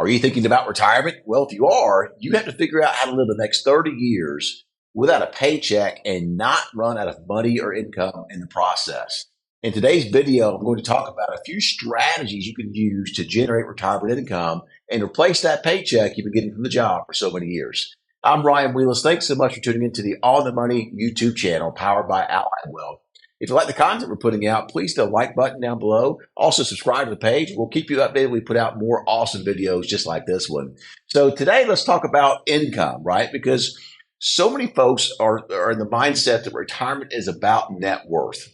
Are you thinking about retirement? Well, if you are, you have to figure out how to live the next 30 years without a paycheck and not run out of money or income in the process. In today's video, I'm going to talk about a few strategies you can use to generate retirement income and replace that paycheck you've been getting from the job for so many years. I'm Ryan Wheelis. Thanks so much for tuning into the On the Money YouTube channel powered by Allied Wealth. If you like the content we're putting out, please hit the like button down below. Also, subscribe to the page. We'll keep you updated. We put out more awesome videos just like this one. So today, let's talk about income, right? Because so many folks are in the mindset that retirement is about net worth.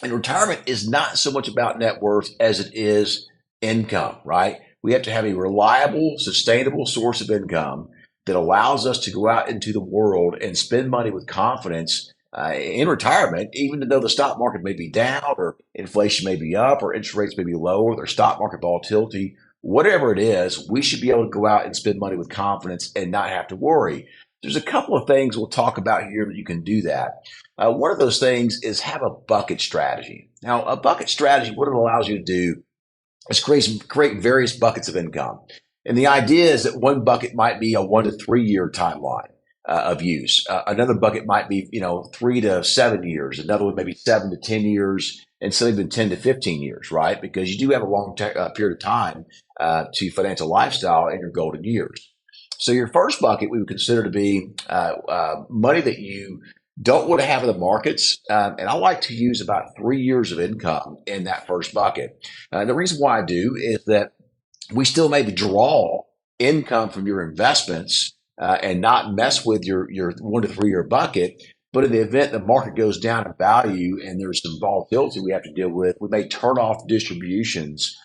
And retirement is not so much about net worth as it is income, right? We have to have a reliable, sustainable source of income that allows us to go out into the world and spend money with confidence in retirement, even though the stock market may be down or inflation may be up or interest rates may be low or there's stock market volatility, whatever it is, we should be able to go out and spend money with confidence and not have to worry. There's a couple of things we'll talk about here that you can do that. One of those things is have a bucket strategy. Now, a bucket strategy, what it allows you to do is create various buckets of income. And the idea is that one bucket might be a 1 to 3 year timeline of use. Another bucket might be, 3 to 7 years. Another one maybe 7 to 10 years, and some even 10 to 15 years, right? Because you do have a long period of time to financial lifestyle in your golden years. So your first bucket we would consider to be money that you don't want to have in the markets. And I like to use about 3 years of income in that first bucket. The reason why I do is that we still maybe draw income from your investments and not mess with your 1 to 3 year bucket. But in the event the market goes down in value and there's some volatility we have to deal with, we may turn off distributions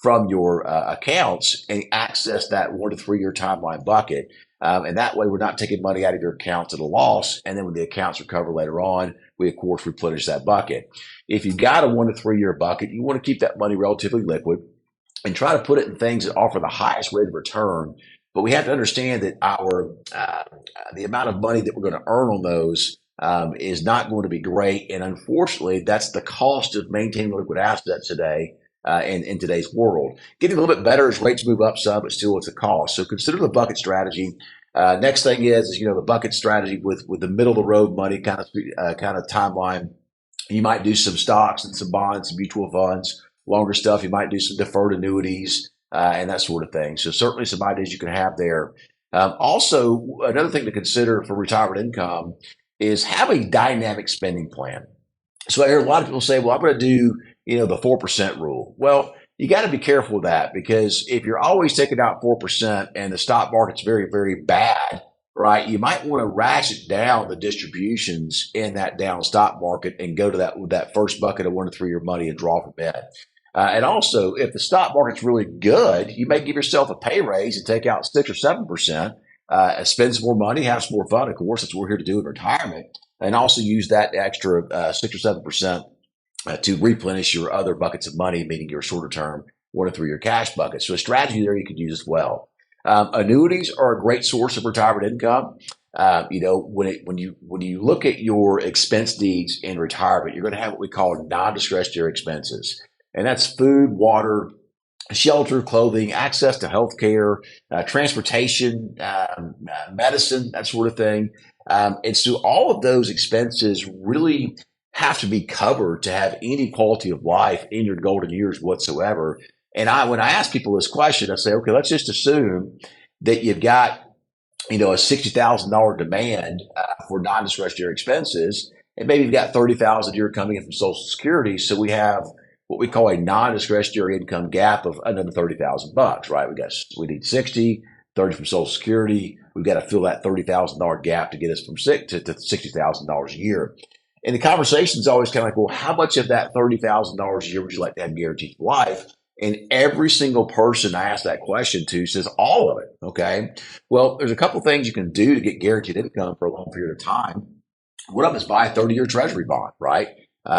from your accounts and access that 1 to 3 year timeline bucket. And that way we're not taking money out of your accounts at a loss. And then when the accounts recover later on, we of course replenish that bucket. If you've got a 1 to 3 year bucket, you want to keep that money relatively liquid and try to put it in things that offer the highest rate of return. But we have to understand that the amount of money that we're going to earn on those is not going to be great. And unfortunately, that's the cost of maintaining liquid assets today in today's world. Getting a little bit better as rates move up some, but still it's a cost. So consider the bucket strategy. Next thing is the bucket strategy with the middle of the road money kind of timeline. You might do some stocks and some bonds, some mutual funds. Longer stuff, you might do some deferred annuities and that sort of thing. So certainly some ideas you can have there. Also, another thing to consider for retirement income is have a dynamic spending plan. So I hear a lot of people say, well, I'm going to do, the 4% rule. Well, you got to be careful with that because if you're always taking out 4% and the stock market's very, very bad, right, you might want to ratchet down the distributions in that down stock market and go to that first bucket of 1 to 3 year money and draw from it. And also, if the stock market's really good, you may give yourself a pay raise and take out 6 or 7%, spend some more money, have some more fun. Of course, that's what we're here to do in retirement. And also use that extra 6 or 7% to replenish your other buckets of money, meaning your shorter term 1 to 3 year cash bucket. So a strategy there you could use as well. Annuities are a great source of retirement income. When you look at your expense needs in retirement, you're going to have what we call non-discretionary expenses. And that's food, water, shelter, clothing, access to health care, transportation, medicine, that sort of thing. And so all of those expenses really have to be covered to have any quality of life in your golden years whatsoever. And when I ask people this question, I say, okay, let's just assume that you've got, a $60,000 demand for non-discretionary expenses, and maybe you've got $30,000 a year coming in from Social Security. So we have what we call a non-discretionary income gap of another $30,000, right? We need 60, 30 from Social Security. We've got to fill that $30,000 gap to get us from $6 to $60,000 a year. And the conversation is always kind of like, well, how much of that $30,000 a year would you like to have guaranteed for life? And every single person I ask that question to says all of it. Okay. Well, there's a couple things you can do to get guaranteed income for a long period of time. One of them is buy a 30-year treasury bond, right?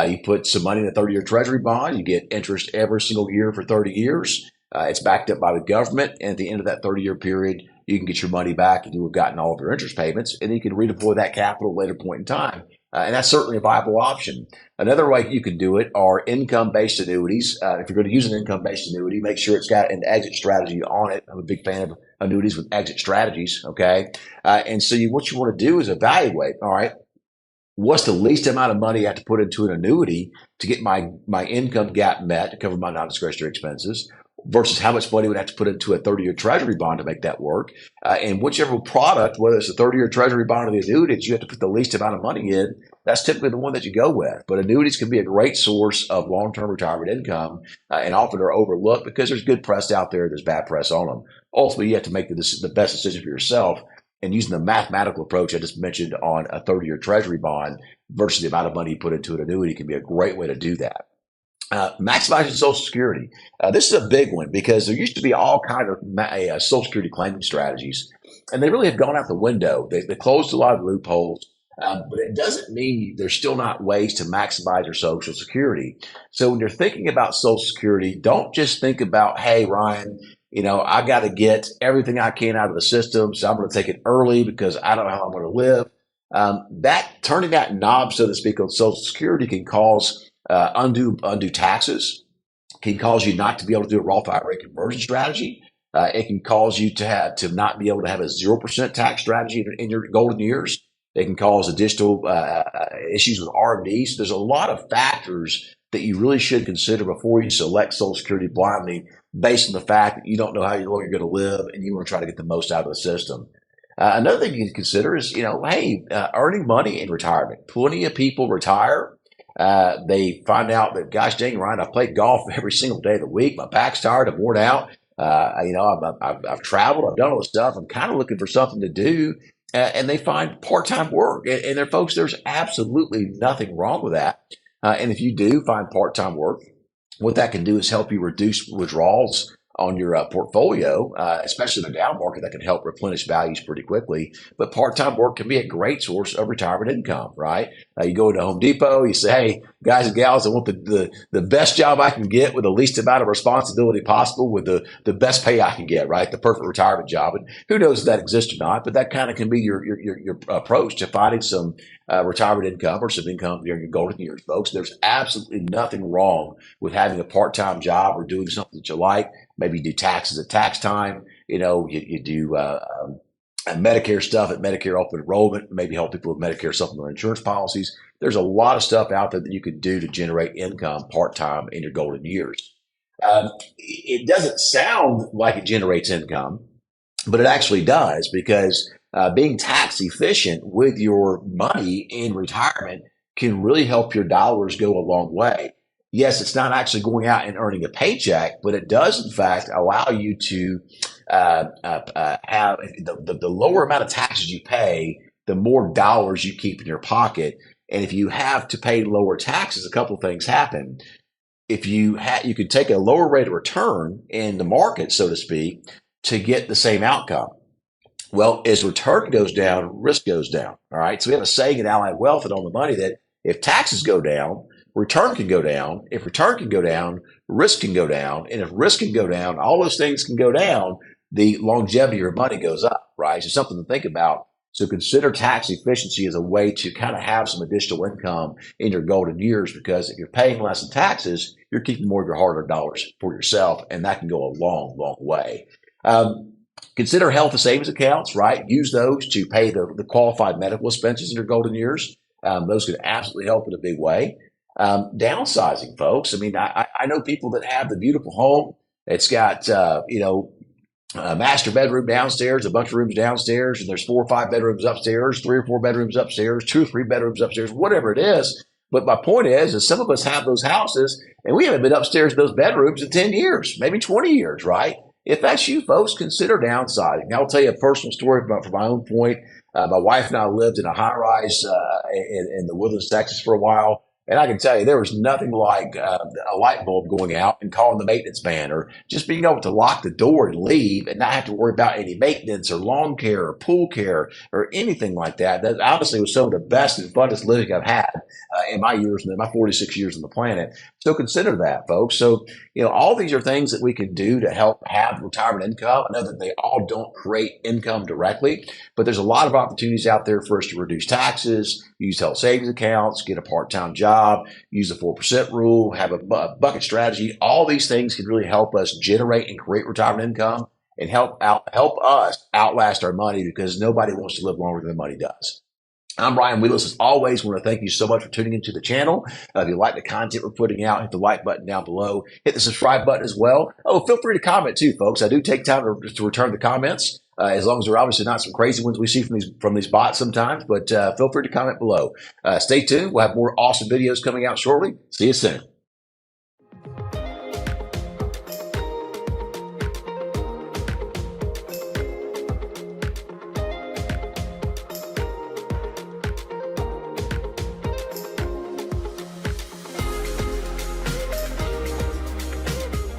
You put some money in a 30-year treasury bond, you get interest every single year for 30 years. It's backed up by the government. And at the end of that 30-year period, you can get your money back and you have gotten all of your interest payments, and you can redeploy that capital at a later point in time. And that's certainly a viable option. Another way you can do it are income-based annuities. If you're going to use an income-based annuity, make sure it's got an exit strategy on it. I'm a big fan of annuities with exit strategies. Okay. And so what you want to do is evaluate, all right, what's the least amount of money I have to put into an annuity to get my income gap met to cover my non-discretionary expenses versus how much money would I have to put into a 30-year treasury bond to make that work. And whichever product, whether it's a 30-year treasury bond or the annuity that you have to put the least amount of money in, that's typically the one that you go with. But annuities can be a great source of long-term retirement income and often are overlooked because there's good press out there, there's bad press on them. Ultimately, you have to make the best decision for yourself. And using the mathematical approach I just mentioned on a 30-year treasury bond versus the amount of money you put into an annuity can be a great way to do that. Maximizing Social Security. This is a big one because there used to be all kind of Social Security claiming strategies, and they really have gone out the window. They closed a lot of loopholes, but it doesn't mean there's still not ways to maximize your Social Security. So when you're thinking about Social Security, don't just think about, hey, Ryan, I got to get everything I can out of the system, so I'm going to take it early because I don't know how I'm going to live. Turning that knob, so to speak, on Social Security can cause undue taxes, can cause you not to be able to do a Roth IRA conversion strategy. It can cause you to not be able to have a 0% tax strategy in your golden years. It can cause additional issues with RMDs. So there's a lot of factors that you really should consider before you select Social Security blindly based on the fact that you don't know how long you're going to live and you want to try to get the most out of the system. Another thing you can consider is, earning money in retirement. Plenty of people retire. They find out that, gosh dang, Ryan, I've played golf every single day of the week. My back's tired. I'm worn out. I've traveled. I've done all this stuff. I'm kind of looking for something to do. And they find part-time work. And there, folks, there's absolutely nothing wrong with that. And if you do find part-time work, what that can do is help you reduce withdrawals on your portfolio, especially in a down market that can help replenish values pretty quickly. But part-time work can be a great source of retirement income, right? You go into Home Depot, you say, hey, guys and gals, I want the best job I can get with the least amount of responsibility possible with the best pay I can get, right? The perfect retirement job. And who knows if that exists or not, but that kind of can be your approach to finding some retirement income or some income during your golden years, folks. There's absolutely nothing wrong with having a part-time job or doing something that you like. Maybe you do taxes at tax time. You do Medicare stuff at Medicare open enrollment, maybe help people with Medicare supplemental insurance policies. There's a lot of stuff out there that you can do to generate income part-time in your golden years. It doesn't sound like it generates income, but it actually does because being tax efficient with your money in retirement can really help your dollars go a long way. Yes, it's not actually going out and earning a paycheck, but it does, in fact, allow you to have the lower amount of taxes you pay, the more dollars you keep in your pocket. And if you have to pay lower taxes, a couple of things happen. If you could take a lower rate of return in the market, so to speak, to get the same outcome. Well, as return goes down, risk goes down. All right. So we have a saying in Allied Wealth and On the Money that if taxes go down, return can go down. If return can go down, risk can go down. And if risk can go down, all those things can go down, the longevity of your money goes up, right? So something to think about. So consider tax efficiency as a way to kind of have some additional income in your golden years, because if you're paying less in taxes, you're keeping more of your hard-earned dollars for yourself, and that can go a long, long way. Consider health and savings accounts, right? Use those to pay the qualified medical expenses in your golden years. Those can absolutely help in a big way. Downsizing, folks. I mean, I know people that have the beautiful home. It's got, a master bedroom downstairs, a bunch of rooms downstairs, and there's 4 or 5 bedrooms upstairs, 3 or 4 bedrooms upstairs, 2 or 3 bedrooms upstairs, whatever it is. But my point is some of us have those houses and we haven't been upstairs in those bedrooms in 10 years, maybe 20 years, right? If that's you, folks, consider downsizing. I'll tell you a personal story from my own point. My wife and I lived in a high-rise in the Woodlands, Texas for a while. And I can tell you, there was nothing like a light bulb going out and calling the maintenance man, or just being able to lock the door and leave and not have to worry about any maintenance or lawn care or pool care or anything like that. That honestly was some of the best and funnest living I've had in my years, in my 46 years on the planet. So consider that, folks. So, all these are things that we can do to help have retirement income. I know that they all don't create income directly, but there's a lot of opportunities out there for us to reduce taxes, use health savings accounts, get a part-time job, use the 4% rule, have a bucket strategy. All these things can really help us generate and create retirement income and help us outlast our money, because nobody wants to live longer than money does. I'm Brian Wheelis. As always, I want to thank you so much for tuning into the channel. If you like the content we're putting out, hit the like button down below. Hit the subscribe button as well. Oh, feel free to comment too, folks. I do take time to return the comments, as long as they're obviously not some crazy ones we see from these bots sometimes. But feel free to comment below. Stay tuned. We'll have more awesome videos coming out shortly. See you soon.